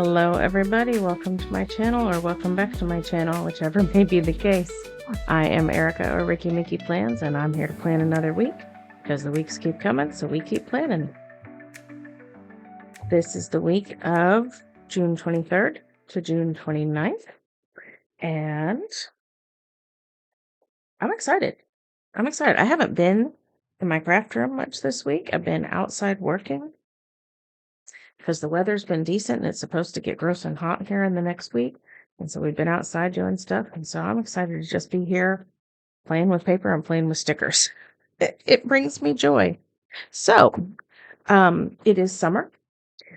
Hello, everybody. Welcome to my channel, or welcome back to my channel, whichever may be the case. I am Erica, or Ricky Mickey Plans, and I'm here to plan another week because the weeks keep coming, so we keep planning. This is the week of June 23rd to June 29th, and I'm excited. I haven't been in my craft room much this week. I've been outside working because the weather's been decent and it's supposed to get gross and hot here in the next week. And so we've been outside doing stuff. And so I'm excited to just be here playing with paper and playing with stickers. It brings me joy. So it is summer,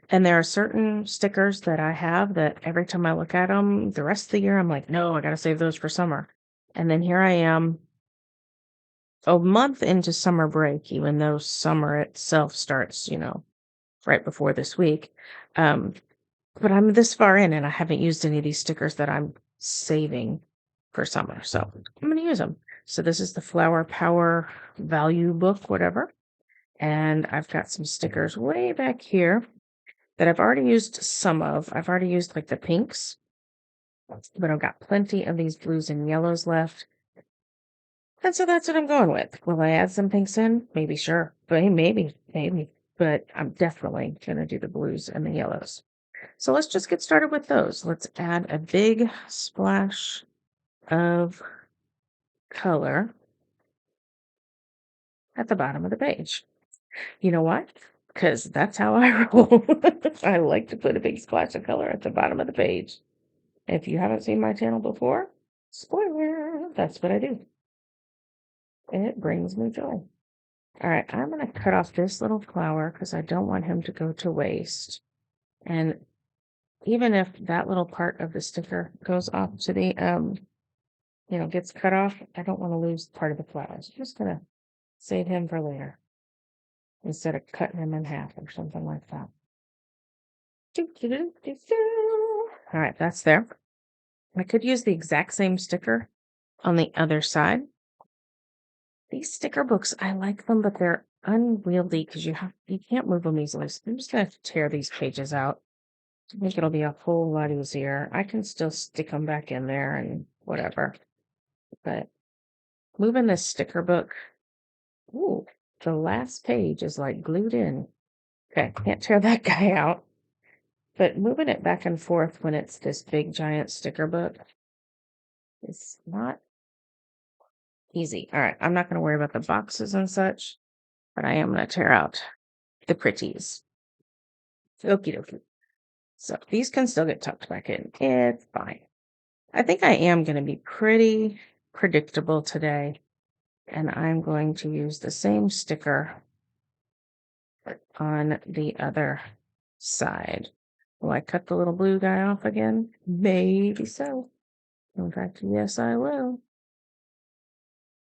and there are certain stickers that I have that every time I look at them the rest of the year, I'm like, no, I got to save those for summer. And then here I am a month into summer break, even though summer itself starts, right before this week. But I'm this far in and I haven't used any of these stickers that I'm saving for summer. So I'm going to use them. So this is the Flower Power Value Book, whatever. And I've got some stickers way back here that I've already used some of. I've already used like the pinks, but I've got plenty of these blues and yellows left. And so that's what I'm going with. Will I add some pinks in? Maybe, sure. But maybe. But I'm definitely going to do the blues and the yellows. So let's just get started with those. Let's add a big splash of color at the bottom of the page. You know what? Because that's how I roll. I like to put a big splash of color at the bottom of the page. If you haven't seen my channel before, spoiler, that's what I do. And it brings me joy. All right, I'm going to cut off this little flower because I don't want him to go to waste. And even if that little part of the sticker goes off to the, gets cut off, I don't want to lose part of the flowers. I'm just going to save him for later instead of cutting him in half or something like that. All right, that's there. I could use the exact same sticker on the other side. These sticker books, I like them, but they're unwieldy because you can't move them easily. So I'm just going to have to tear these pages out. I think it'll be a whole lot easier. I can still stick them back in there and whatever. But moving this sticker book, ooh, the last page is like glued in. Okay, can't tear that guy out. But moving it back and forth when it's this big giant sticker book is not easy. All right, I'm not going to worry about the boxes and such, but I am going to tear out the pretties. Okie dokie. So these can still get tucked back in. It's fine. I think I am going to be pretty predictable today. And I'm going to use the same sticker on the other side. Will I cut the little blue guy off again? Maybe so. In fact, yes, I will.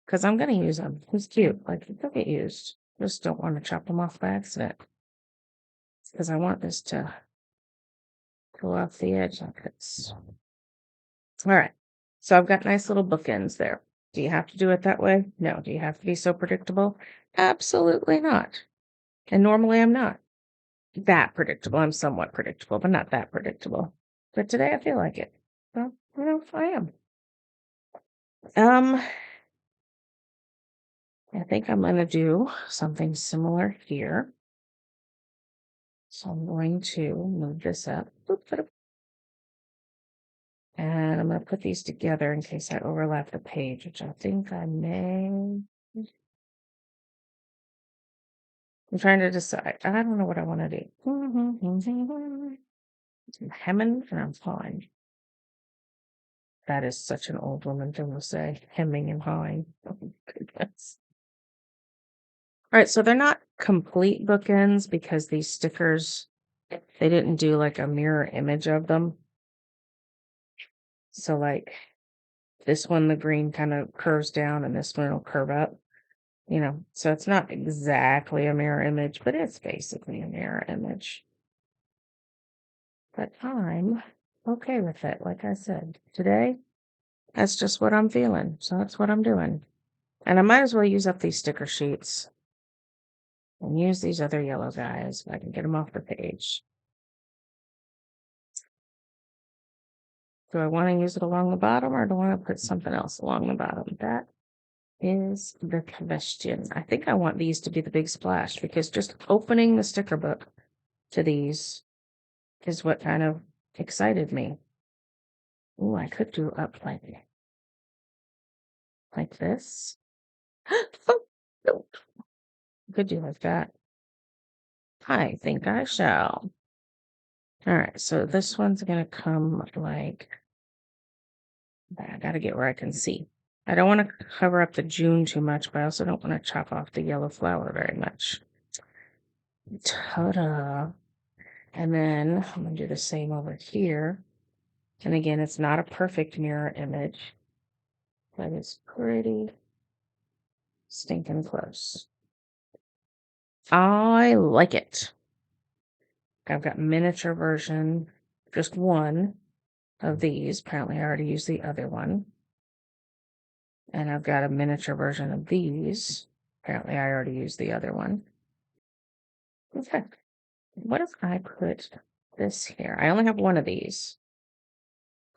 Because I'm going to use him. He's cute. Like, he'll get used. Just don't want to chop him off by accident. Because I want this to go off the edge like this. All right. So I've got nice little bookends there. Do you have to do it that way? No. Do you have to be so predictable? Absolutely not. And normally I'm not that predictable. I'm somewhat predictable, but not that predictable. But today I feel like it. Well, I am. I think I'm going to do something similar here. So I'm going to move this up. And I'm going to put these together in case I overlap the page, which I think I may. I'm trying to decide. I don't know what I want to do. I'm hemming and I'm hawing. That is such an old woman thing to say, hemming and hawing. Oh, goodness. All right, so they're not complete bookends because these stickers, they didn't do like a mirror image of them. So like this one, the green kind of curves down and this one will curve up. So it's not exactly a mirror image, but it's basically a mirror image. But I'm okay with it. Like I said, today, that's just what I'm feeling. So that's what I'm doing. And I might as well use up these sticker sheets and use these other yellow guys if I can get them off the page. Do I want to use it along the bottom or do I want to put something else along the bottom? That is the question. I think I want these to be the big splash because just opening the sticker book to these is what kind of excited me. Oh, I could do up like this. Oh, no. Could do like that. I think I shall. All right, so this one's gonna come like I gotta get where I can see. I don't want to cover up the June too much, but I also don't want to chop off the yellow flower very much. Ta-da! And then I'm gonna do the same over here. And again, it's not a perfect mirror image, but it's pretty stinking close. I like it. I've got miniature version, just one of these. Apparently, I already used the other one. And I've got a miniature version of these. Apparently, I already used the other one. Okay. What if I put this here? I only have one of these,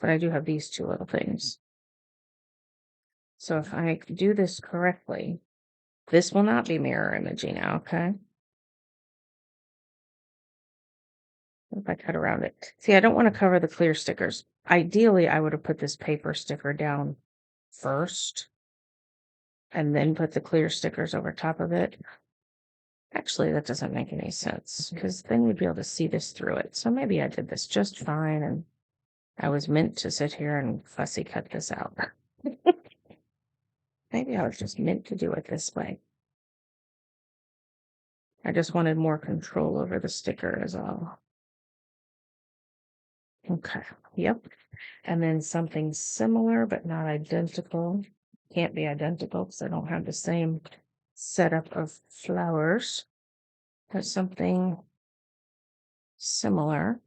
but I do have these two little things. So if I do this correctly, this will not be mirror imaging now, okay? If I cut around it. See, I don't want to cover the clear stickers. Ideally, I would have put this paper sticker down first and then put the clear stickers over top of it. Actually, that doesn't make any sense because then you'd be able to see this through it. So maybe I did this just fine and I was meant to sit here and fussy cut this out. Maybe I was just meant to do it this way. I just wanted more control over the sticker is all. Okay, yep. And then something similar but not identical. Can't be identical because I don't have the same setup of flowers. There's something similar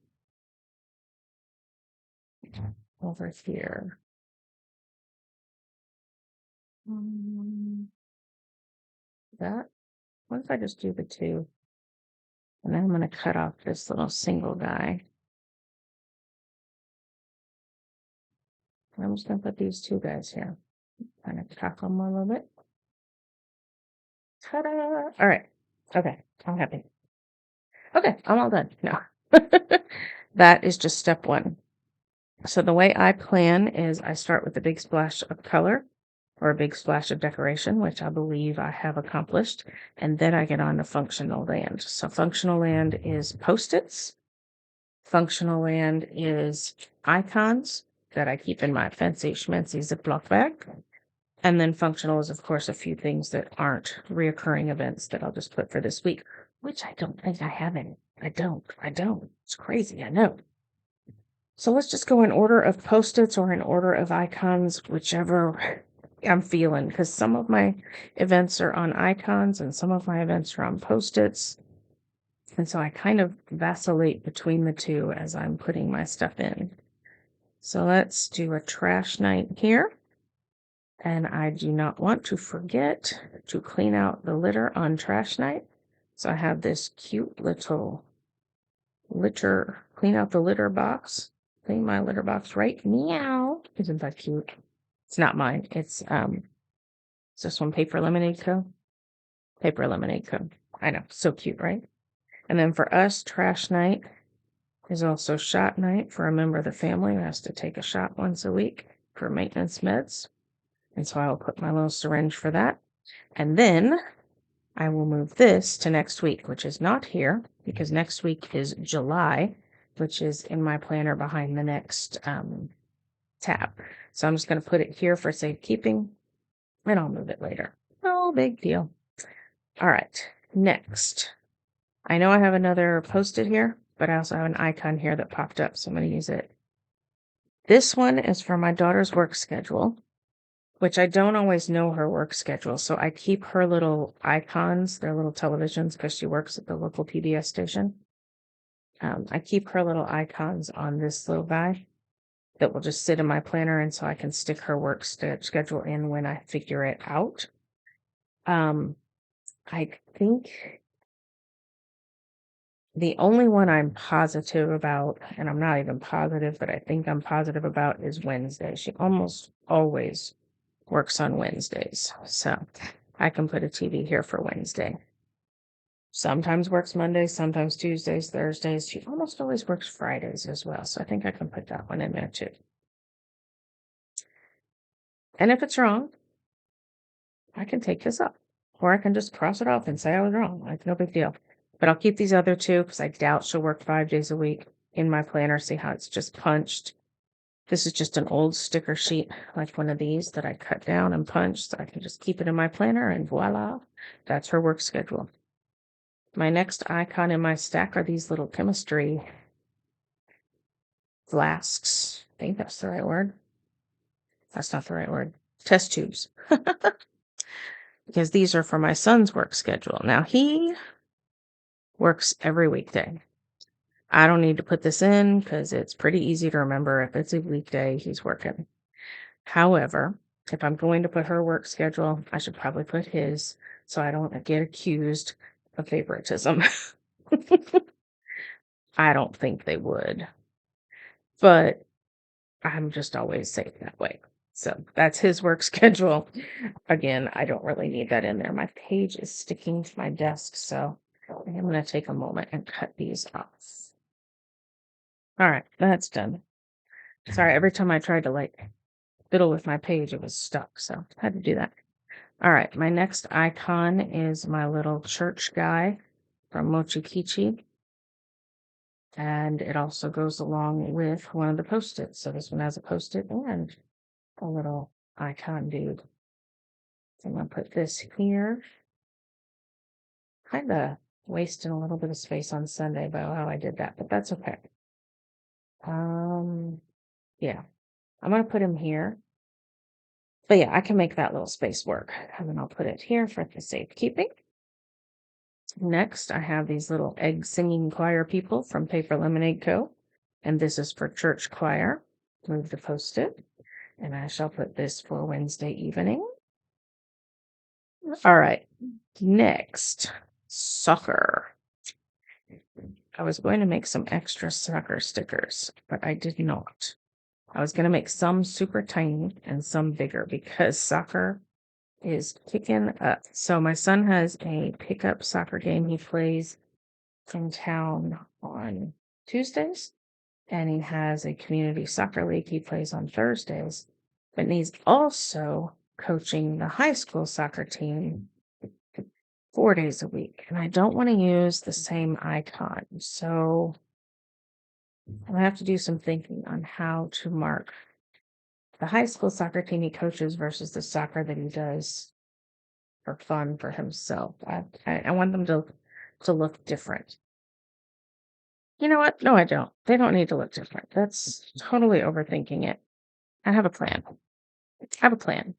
over here. That. What if I just do the two? And then I'm going to cut off this little single guy. I'm just going to put these two guys here. Kind of tack them a little bit. Ta-da! All right. Okay. I'm happy. Okay. I'm all done. No. That is just step one. So the way I plan is I start with a big splash of color or a big splash of decoration, which I believe I have accomplished. And then I get on to functional land. So functional land is Post-its. Functional land is icons that I keep in my fancy schmancy Ziploc bag. And then functional is, of course, a few things that aren't reoccurring events that I'll just put for this week, which I don't think I have any. I don't. It's crazy, I know. So let's just go in order of Post-its or in order of icons, whichever I'm feeling, because some of my events are on icons and some of my events are on Post-its. And so I kind of vacillate between the two as I'm putting my stuff in. So let's do a trash night here. And I do not want to forget to clean out the litter on trash night. So I have this cute little clean out the litter box. Clean my litter box right meow. Isn't that cute? It's not mine. It's this one Paper Lemonade Co. Paper Lemonade Co. I know, so cute, right? And then for us, trash night is also shot night for a member of the family who has to take a shot once a week for maintenance meds. And so I will put my little syringe for that. And then I will move this to next week, which is not here because next week is July, which is in my planner behind the next tab. So I'm just going to put it here for safekeeping and I'll move it later. No big deal. All right, next. I know I have another Post-it here, but I also have an icon here that popped up, so I'm going to use it. This one is for my daughter's work schedule, which I don't always know her work schedule, so I keep her little icons, their little televisions, because she works at the local PBS station. I keep her little icons on this little guy that will just sit in my planner, and so I can stick her work schedule in when I figure it out. I think The only one I'm positive about, and I'm not even positive, but I think I'm positive about, is Wednesday. She almost always works on Wednesdays. So I can put a TV here for Wednesday. Sometimes works Mondays, sometimes Tuesdays, Thursdays. She almost always works Fridays as well. So I think I can put that one in there too. And if it's wrong, I can take this up. Or I can just cross it off and say I was wrong. Like, no big deal. But I'll keep these other two because I doubt she'll work 5 days a week in my planner. See how it's just punched. This is just an old sticker sheet, like one of these that I cut down and punched. So I can just keep it in my planner and voila, that's her work schedule. My next icon in my stack are these little chemistry flasks. I think that's the right word. That's not the right word. Test tubes. Because these are for my son's work schedule. Now he works every weekday. I don't need to put this in because it's pretty easy to remember if it's a weekday he's working. However, if I'm going to put her work schedule, I should probably put his so I don't get accused of favoritism. I don't think they would, but I'm just always safe that way. So that's his work schedule. Again, I don't really need that in there. My page is sticking to my desk, so I'm going to take a moment and cut these off. All right, that's done. Sorry, every time I tried to like fiddle with my page, it was stuck, so I had to do that. All right, my next icon is my little church guy from Mochi Kichi. And it also goes along with one of the post-its. So this one has a post-it and a little icon dude. So I'm gonna put this here. Kind of wasting a little bit of space on Sunday about how I did that, but that's okay. Yeah, I'm gonna put him here. But yeah, I can make that little space work. And then I'll put it here for the safekeeping. Next, I have these little egg singing choir people from Paper Lemonade Co. And this is for church choir. Move the post-it. And I shall put this for Wednesday evening. All right. Next, soccer. I was going to make some extra soccer stickers, but I did not. I was going to make some super tiny and some bigger because soccer is kicking up. So my son has a pickup soccer game he plays in town on Tuesdays, and he has a community soccer league he plays on Thursdays. But he's also coaching the high school soccer team 4 days a week, and I don't want to use the same icon. So I'm gonna have to do some thinking on how to mark the high school soccer team he coaches versus the soccer that he does for fun for himself. I want them to look different. You know what? No, I don't. They don't need to look different. That's totally overthinking it. I have a plan. I have a plan.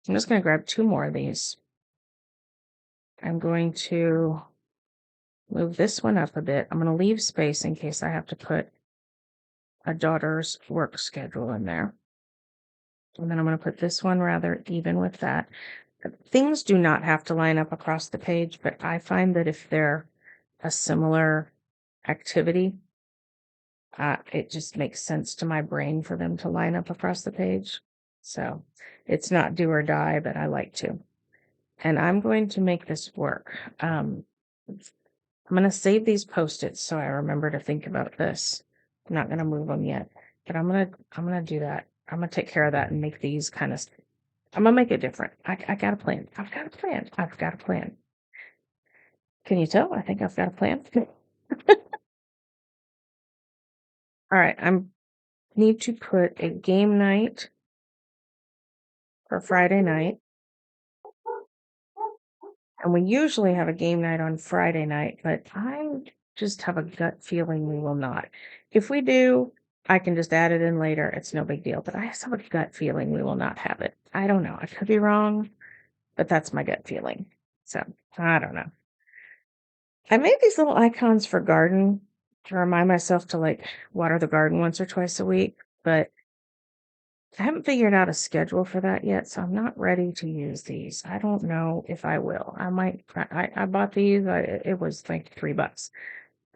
I'm just going to grab two more of these. I'm going to move this one up a bit. I'm going to leave space in case I have to put a daughter's work schedule in there. And then I'm going to put this one rather even with that. Things do not have to line up across the page, but I find that if they're a similar activity, it just makes sense to my brain for them to line up across the page. So it's not do or die, but I like to. And I'm going to make this work. I'm going to save these post-its so I remember to think about this. I'm not going to move them yet, but I'm going to do that. I'm going to take care of that and make these kind of, I'm going to make it different. I got a plan. I've got a plan. I've got a plan. Can you tell? I think I've got a plan. All right. Need to put a game night for Friday night. And we usually have a game night on Friday night, but I just have a gut feeling we will not. If we do, I can just add it in later. It's no big deal. But I just have a gut feeling we will not have it. I don't know. I could be wrong, but that's my gut feeling. So I don't know. I made these little icons for garden to remind myself to like water the garden once or twice a week, but I haven't figured out a schedule for that yet, so I'm not ready to use these. I don't know if I will. I might. I bought these. It was like $3.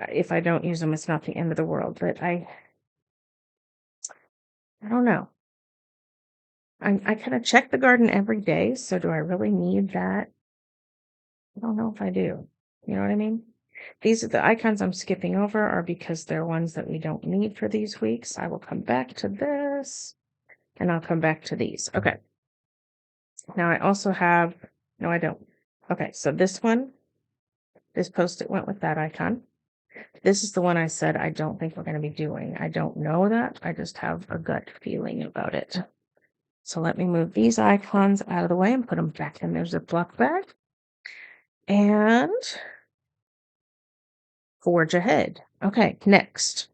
If I don't use them, it's not the end of the world. But I don't know. I kind of check the garden every day, so do I really need that? I don't know if I do. You know what I mean? These are the icons I'm skipping over are because they're ones that we don't need for these weeks. I will come back to this and I'll come back to these. Okay. Now I also have, no, I don't. Okay. So this one, this post-it went with that icon. This is the one I said I don't think we're going to be doing. I don't know that. I just have a gut feeling about it. So let me move these icons out of the way and put them back in their Ziploc bag. And forge ahead. Okay, next.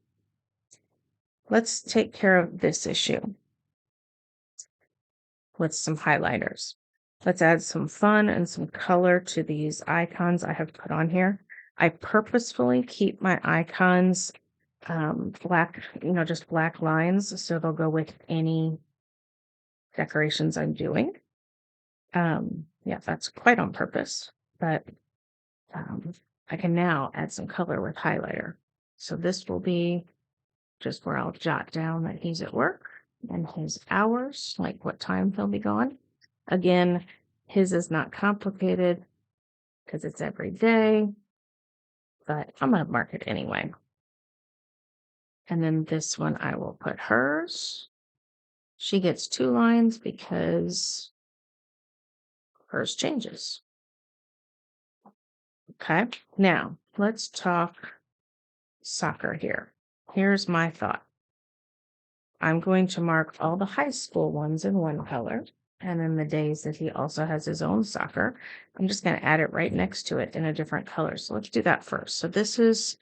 Let's take care of this issue with some highlighters. Let's add some fun and some color to these icons I have put on here. I purposefully keep my icons black, just black lines, so they'll go with any decorations I'm doing. Yeah, that's quite on purpose, but I can now add some color with highlighter. So this will be just where I'll jot down that he's at work and his hours, like what time he'll be gone. Again, his is not complicated because it's every day, but I'm going to mark it anyway. And then this one, I will put hers. She gets 2 lines because hers changes. Okay, now let's talk soccer here. Here's my thought. I'm going to mark all the high school ones in one color. And then the days that he also has his own soccer, I'm just going to add it right next to it in a different color. So let's do that first. So this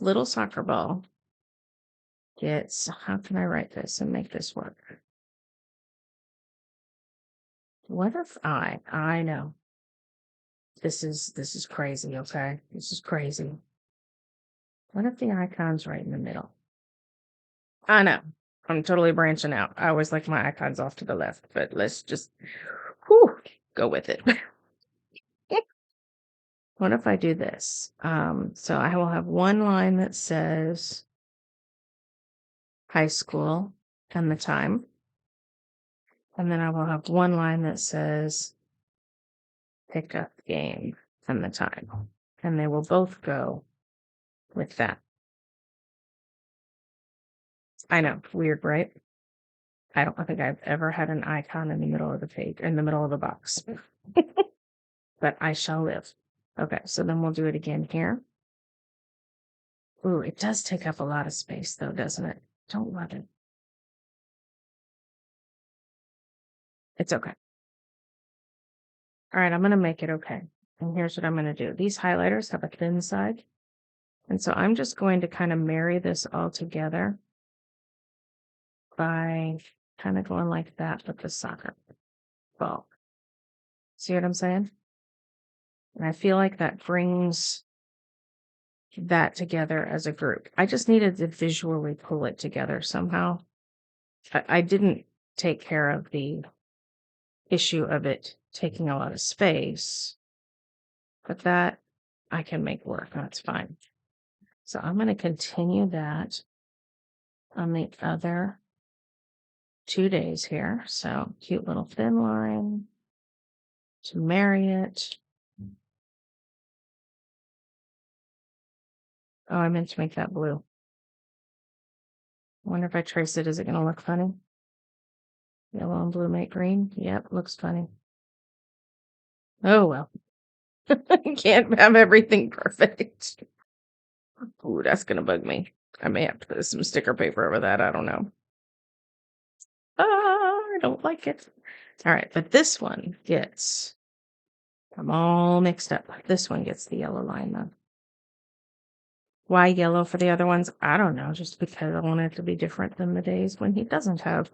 little soccer ball gets, how can I write this and make this work? What if I know. This is crazy, okay? This is crazy. What if the icon's right in the middle? I know. I'm totally branching out. I always like my icons off to the left, but let's just go with it. What if I do this? So I will have one line that says high school and the time. And then I will have one line that says pickup game and the time. And they will both go with that. I know, weird, right? I don't think I've ever had an icon in the middle of the page, in the middle of the box. But I shall live. Okay, so then we'll do it again here. Ooh, it does take up a lot of space though, doesn't it? Don't love it. It's okay. All right, I'm going to make it okay. And here's what I'm going to do. These highlighters have a thin side. And so I'm just going to kind of marry this all together by kind of going like that with the soccer ball. See what I'm saying? And I feel like that brings that together as a group. I just needed to visually pull it together somehow. I didn't take care of the issue of it taking a lot of space, but that I can make work. That's fine. So I'm going to continue that on the other 2 days here. So cute little thin line to marry it. Oh, I meant to make that blue. I wonder if I trace it, is it going to look funny? Yellow and blue make green. Yep, looks funny. Oh, well. Can't have everything perfect. Ooh, that's going to bug me. I may have to put some sticker paper over that. I don't know. I don't like it. All right, but this one gets, I'm all mixed up. This one gets the yellow line though. Why yellow for the other ones? I don't know, just because I want it to be different than the days when he doesn't have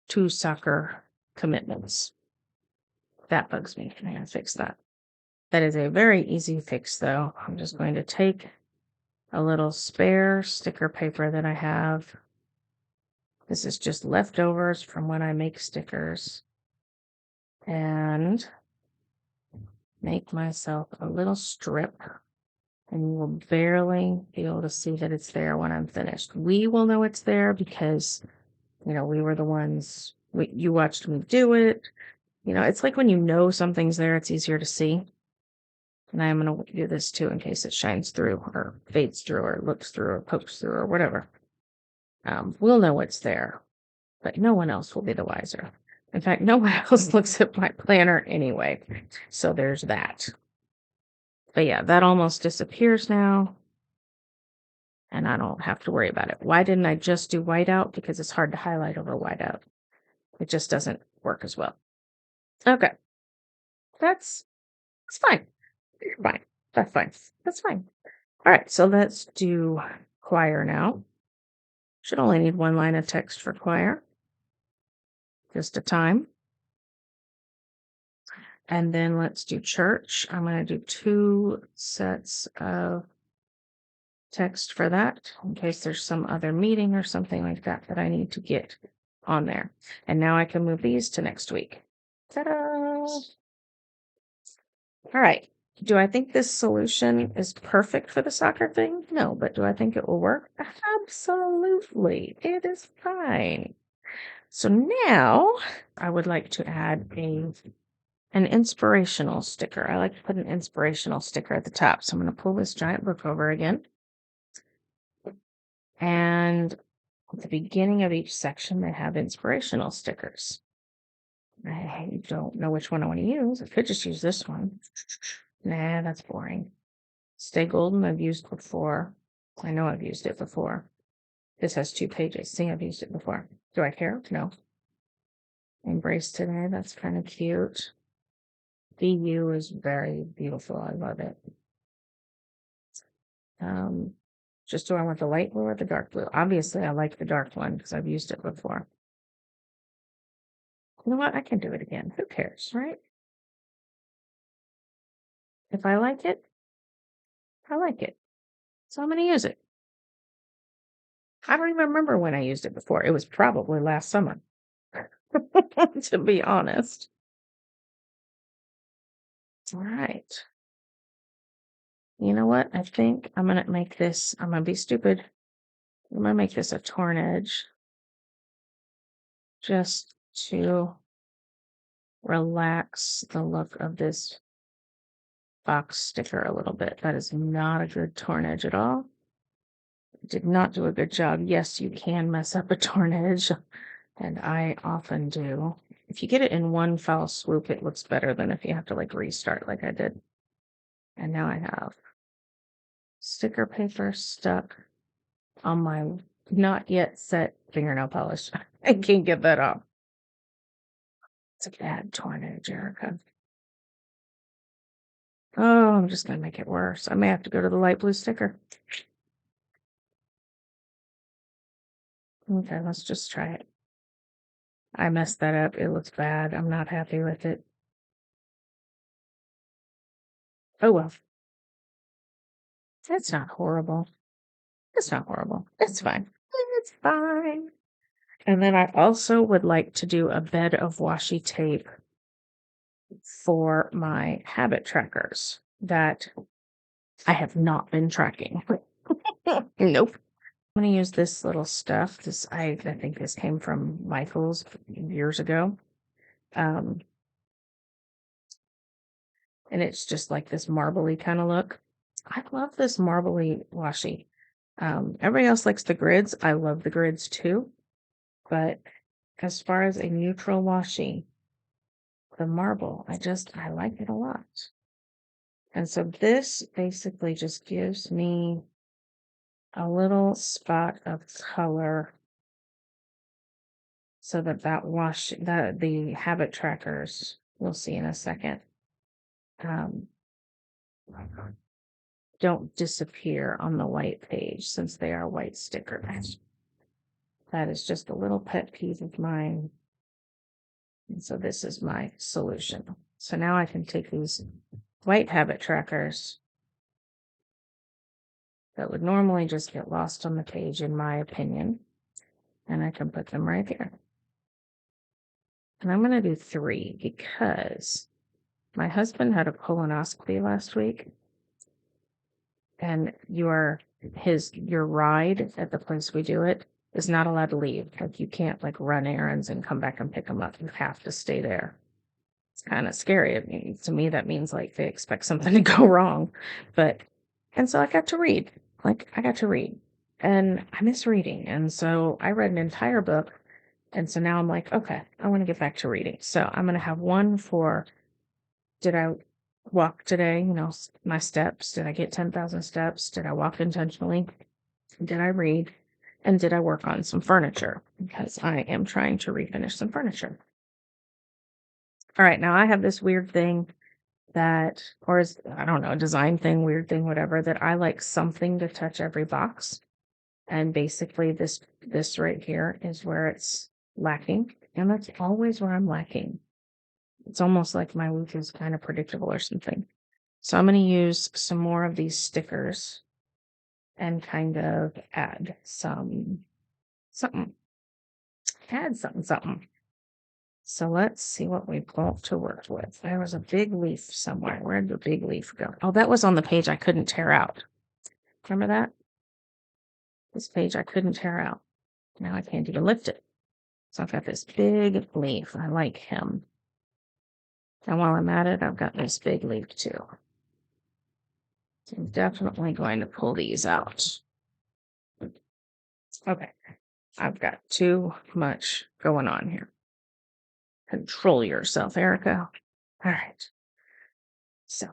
2 soccer commitments. That bugs me. I gotta fix that. That is a very easy fix though. I'm just going to take a little spare sticker paper that I have This is just leftovers from when I make stickers. And make myself a little strip, and you will barely be able to see that it's there when I'm finished. We will know it's there because, we were the ones, you watched me do it. It's like when you know something's there, it's easier to see. And I'm going to do this too in case it shines through or fades through or looks through or pokes through or whatever. We'll know it's there, but no one else will be the wiser. In fact, no one else looks at my planner anyway. So there's that. But yeah, that almost disappears now. And I don't have to worry about it. Why didn't I just do whiteout? Because it's hard to highlight over whiteout. It just doesn't work as well. Okay. That's fine. You're fine. That's fine. That's fine. All right. So let's do choir now. Should only need one line of text for choir. Just a time. And then let's do church. I'm going to do 2 sets of text for that in case there's some other meeting or something like that that I need to get on there. And now I can move these to next week. Ta-da! All right. Do I think this solution is perfect for the soccer thing? No, but do I think it will work? Absolutely. It is fine. So now I would like to add an inspirational sticker. I like to put an inspirational sticker at the top. So I'm going to pull this giant book over again. And at the beginning of each section, they have inspirational stickers. I don't know which one I want to use. I could just use this one. Nah, that's boring. Stay Golden, I've used before. I know I've used it before. This has 2 pages. See, I've used it before. Do I care? No. Embrace Today, that's kind of cute. BU is very beautiful. I love it. Just do I want the light blue or the dark blue? Obviously, I like the dark one because I've used it before. You know what? I can do it again. Who cares, right? If I like it, I like it. So I'm going to use it. I don't even remember when I used it before. It was probably last summer, to be honest. All right. You know what? I think I'm going to make this, I'm going to be stupid. I'm going to make this a torn edge just to relax the look of this box sticker a little bit. That is not a good torn edge at all. Did not do a good job. Yes, you can mess up a torn edge, and I often do. If you get it in one foul swoop, it looks better than if you have to like restart like I did. And now I have sticker paper stuck on my not yet set fingernail polish. I can't get that off. It's a bad torn edge, Erica. Oh, I'm just going to make it worse. I may have to go to the light blue sticker. Okay, let's just try it. I messed that up. It looks bad. I'm not happy with it. Oh, well. It's not horrible. It's not horrible. It's fine. It's fine. And then I also would like to do a bed of washi tape for my habit trackers that I have not been tracking. Nope. I'm going to use this little stuff. I think this came from Michael's years ago. And it's just like this marbly kind of look. I love this marbly washi. Everybody else likes the grids. I love the grids too. But as far as a neutral washi, the marble, I like it a lot. And so this basically just gives me a little spot of color so that the habit trackers, we'll see in a second, don't disappear on the white page since they are white stickers. That is just a little pet peeve of mine. And so this is my solution. So now I can take these white habit trackers that would normally just get lost on the page, in my opinion. and I can put them right here. And I'm going to do 3 because my husband had a colonoscopy last week, and your ride at the place we do it is not allowed to leave. Like, you can't like run errands and come back and pick them up. You have to stay there. It's kind of scary. I mean, to me, that means like they expect something to go wrong. And so I got to read. Like, I got to read, and I miss reading. And so I read an entire book. And so now I'm like, okay, I want to get back to reading. So I'm going to have one for, did I walk today? You know, my steps. Did I get 10,000 steps? Did I walk intentionally? Did I read? And did I work on some furniture? Because I am trying to refinish some furniture. All right, now I have this weird thing that, or is, I don't know, a design thing, weird thing, whatever, that I like something to touch every box. And basically this right here is where it's lacking. And that's always where I'm lacking. It's almost like my week is kind of predictable or something. So I'm going to use some more of these stickers and kind of add something. Add something. So let's see what we've got to work with. There was a big leaf somewhere. Where did the big leaf go? Oh, that was on the page I couldn't tear out. Remember that? This page I couldn't tear out. Now I can't even lift it. So I've got this big leaf. I like him. And while I'm at it, I've got this big leaf too. So I'm definitely going to pull these out. Okay. I've got too much going on here. Control yourself, Erica. All right. So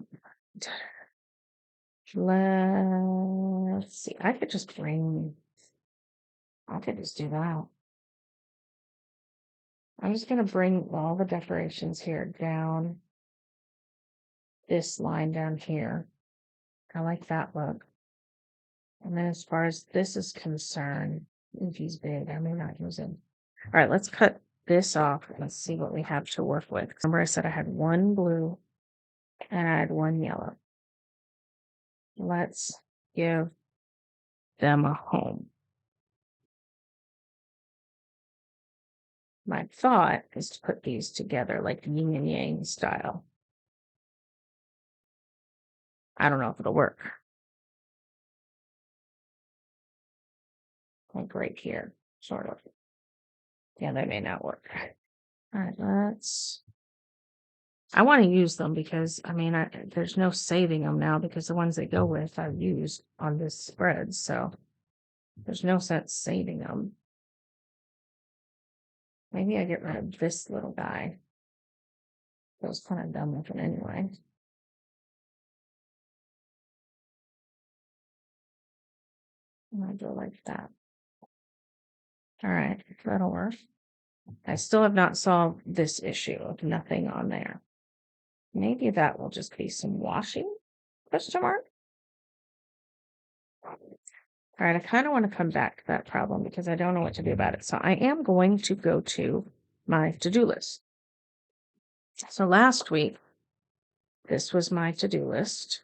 let's see. I could just do that. I'm just going to bring all the decorations here down this line down here. I like that look. And then as far as this is concerned, if he's big, I may not use him. All right, let's cut this off. Let's see what we have to work with. Remember I said I had 1 blue and I had 1 yellow. Let's give them a home. My thought is to put these together like yin and yang style. I don't know if it'll work. Like right here, sort of. Yeah, they may not work. All right, I want to use them because, I mean, there's no saving them now because the ones they go with I've used on this spread. So there's no sense saving them. Maybe I get rid of this little guy. It was kind of dumb looking anyway. And I go like that. All right, that'll work. I still have not solved this issue of nothing on there. Maybe that will just be some washing? Question mark? All right, I kind of want to come back to that problem because I don't know what to do about it. So I am going to go to my to-do list. So last week, this was my to-do list.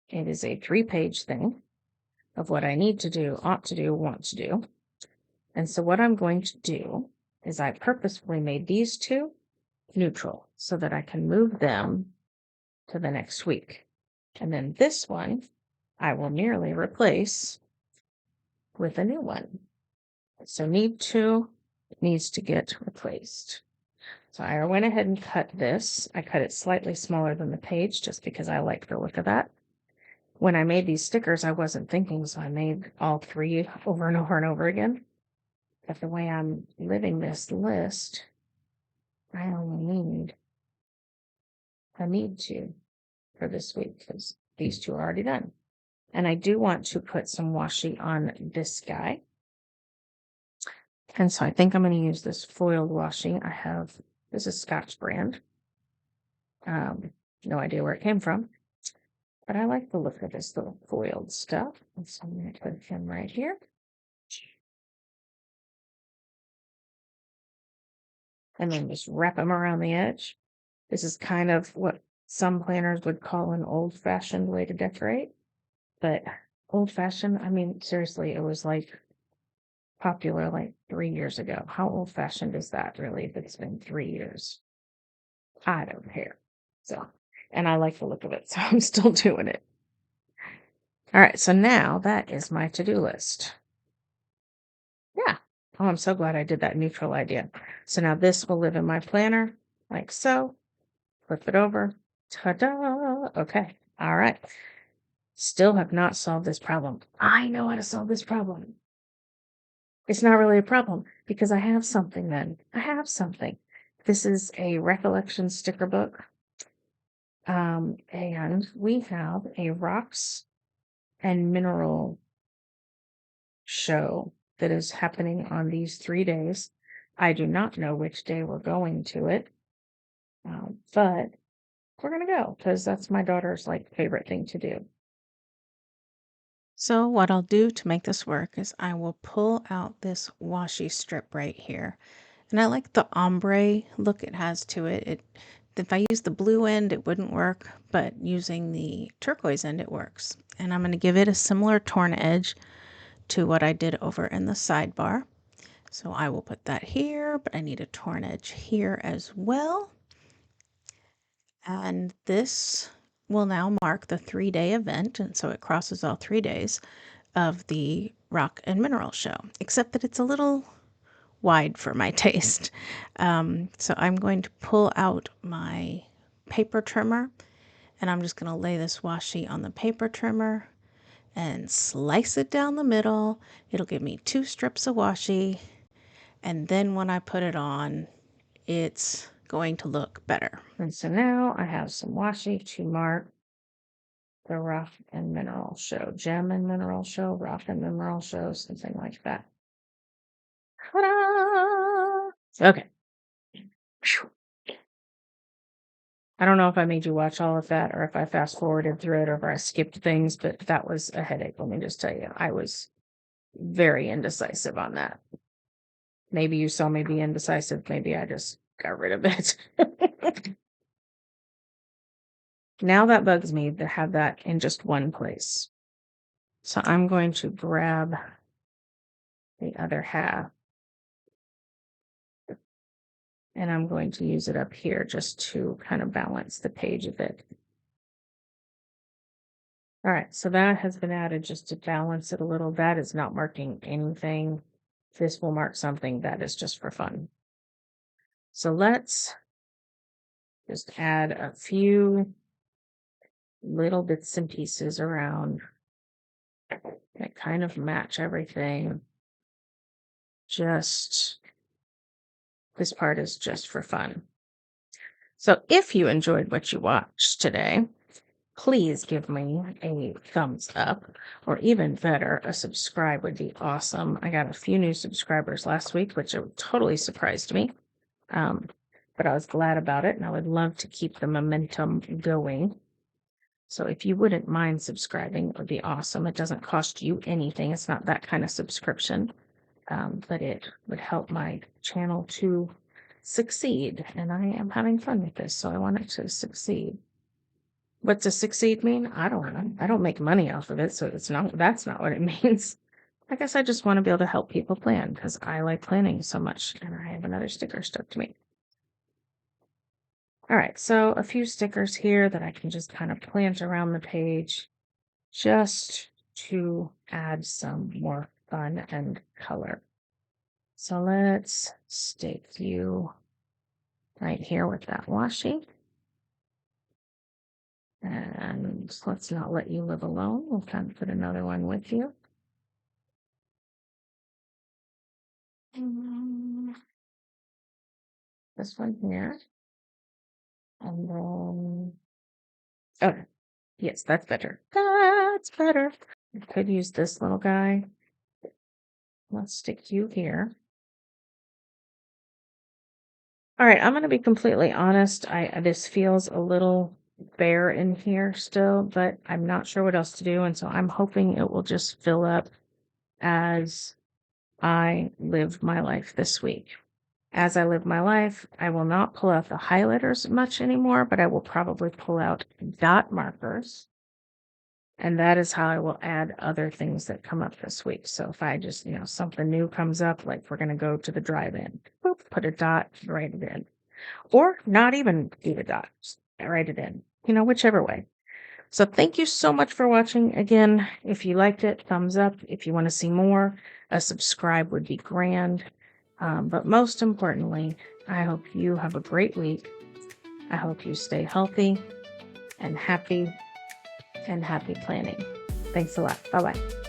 It is a 3-page thing of what I need to do, ought to do, want to do. And so what I'm going to do is I purposefully made these 2 neutral so that I can move them to the next week. And then this one, I will merely replace with a new one. So need 2 needs to get replaced. So I went ahead and cut this. I cut it slightly smaller than the page just because I like the look of that. When I made these stickers, I wasn't thinking, so I made all 3 over and over and over again. But the way I'm living this list, I only need 2 for this week because these 2 are already done. And I do want to put some washi on this guy. And so I think I'm going to use this foiled washi. This is Scotch brand. No idea where it came from. But I like the look of this little foiled stuff. And so I'm going to put him right here. And then just wrap him around the edge. This is kind of what some planners would call an old-fashioned way to decorate. But old-fashioned, I mean, seriously, it was like popular like 3 years ago. How old-fashioned is that really if it's been 3 years? I don't care. So, and I like the look of it, so I'm still doing it. All right, so now that is my to-do list. Yeah. Oh, I'm so glad I did that neutral idea. So now this will live in my planner like so. Flip it over. Ta-da! Okay. All right. Still have not solved this problem. I know how to solve this problem. It's not really a problem because I have something then. I have something. This is a recollection sticker book. And we have a rocks and mineral show that is happening on these 3 days. I do not know which day we're going to it, but we're going to go because that's my daughter's like favorite thing to do. So what I'll do to make this work is I will pull out this washi strip right here. And I like the ombre look it has to it. If I use the blue end, it wouldn't work, but using the turquoise end, it works. And I'm going to give it a similar torn edge to what I did over in the sidebar. So I will put that here, but I need a torn edge here as well. And this will now mark the 3-day event, and so it crosses all 3 days of the Rock and Mineral Show, except that it's a little wide for my taste. So I'm going to pull out my paper trimmer, and I'm just going to lay this washi on the paper trimmer and slice it down the middle. It'll give me 2 strips of washi, and then when I put it on, it's going to look better. And so now I have some washi to mark the Rock and Mineral Show, Gem and Mineral Show, Rock and Mineral Show, something like that. Ta-da! Okay. I don't know if I made you watch all of that or if I fast forwarded through it or if I skipped things, but that was a headache. Let me just tell you, I was very indecisive on that. Maybe you saw me be indecisive. Maybe I just got rid of it. Now that bugs me to have that in just one place. So I'm going to grab the other half and I'm going to use it up here just to kind of balance the page a bit. All right, so that has been added just to balance it a little. That is not marking anything. This will mark something that is just for fun. So let's just add a few little bits and pieces around that kind of match everything. Just this part is just for fun. So if you enjoyed what you watched today, please give me a thumbs up, or even better, a subscribe would be awesome. I got a few new subscribers last week, which totally surprised me. But I was glad about it, and I would love to keep the momentum going. So if you wouldn't mind subscribing, it would be awesome. It doesn't cost you anything. It's not that kind of subscription, but it would help my channel to succeed. And I am having fun with this, so I want it to succeed. What does succeed mean? I don't know. I don't make money off of it, so that's not what it means. I guess I just want to be able to help people plan because I like planning so much, and I have another sticker stuck to me. All right, so a few stickers here that I can just kind of plant around the page just to add some more fun and color. So let's stick you right here with that washi. And let's not let you live alone. We'll kind of put another one with you. This one here. And then, okay. Yes, that's better. That's better. I could use this little guy. Let's stick you here. All right, I'm going to be completely honest. This feels a little bare in here still, but I'm not sure what else to do. And so I'm hoping it will just fill up as I live my life this week. As I live my life, I will not pull out the highlighters much anymore, but I will probably pull out dot markers And that is how I will add other things that come up this week. So if I just, something new comes up, like we're going to go to the drive-in, boop, put a dot, write it in. Or not even do the dot, just write it in, whichever way. So thank you so much for watching. Again, if you liked it, thumbs up. If you want to see more, a subscribe would be grand. But most importantly, I hope you have a great week. I hope you stay healthy and happy planning. Thanks a lot. Bye-bye.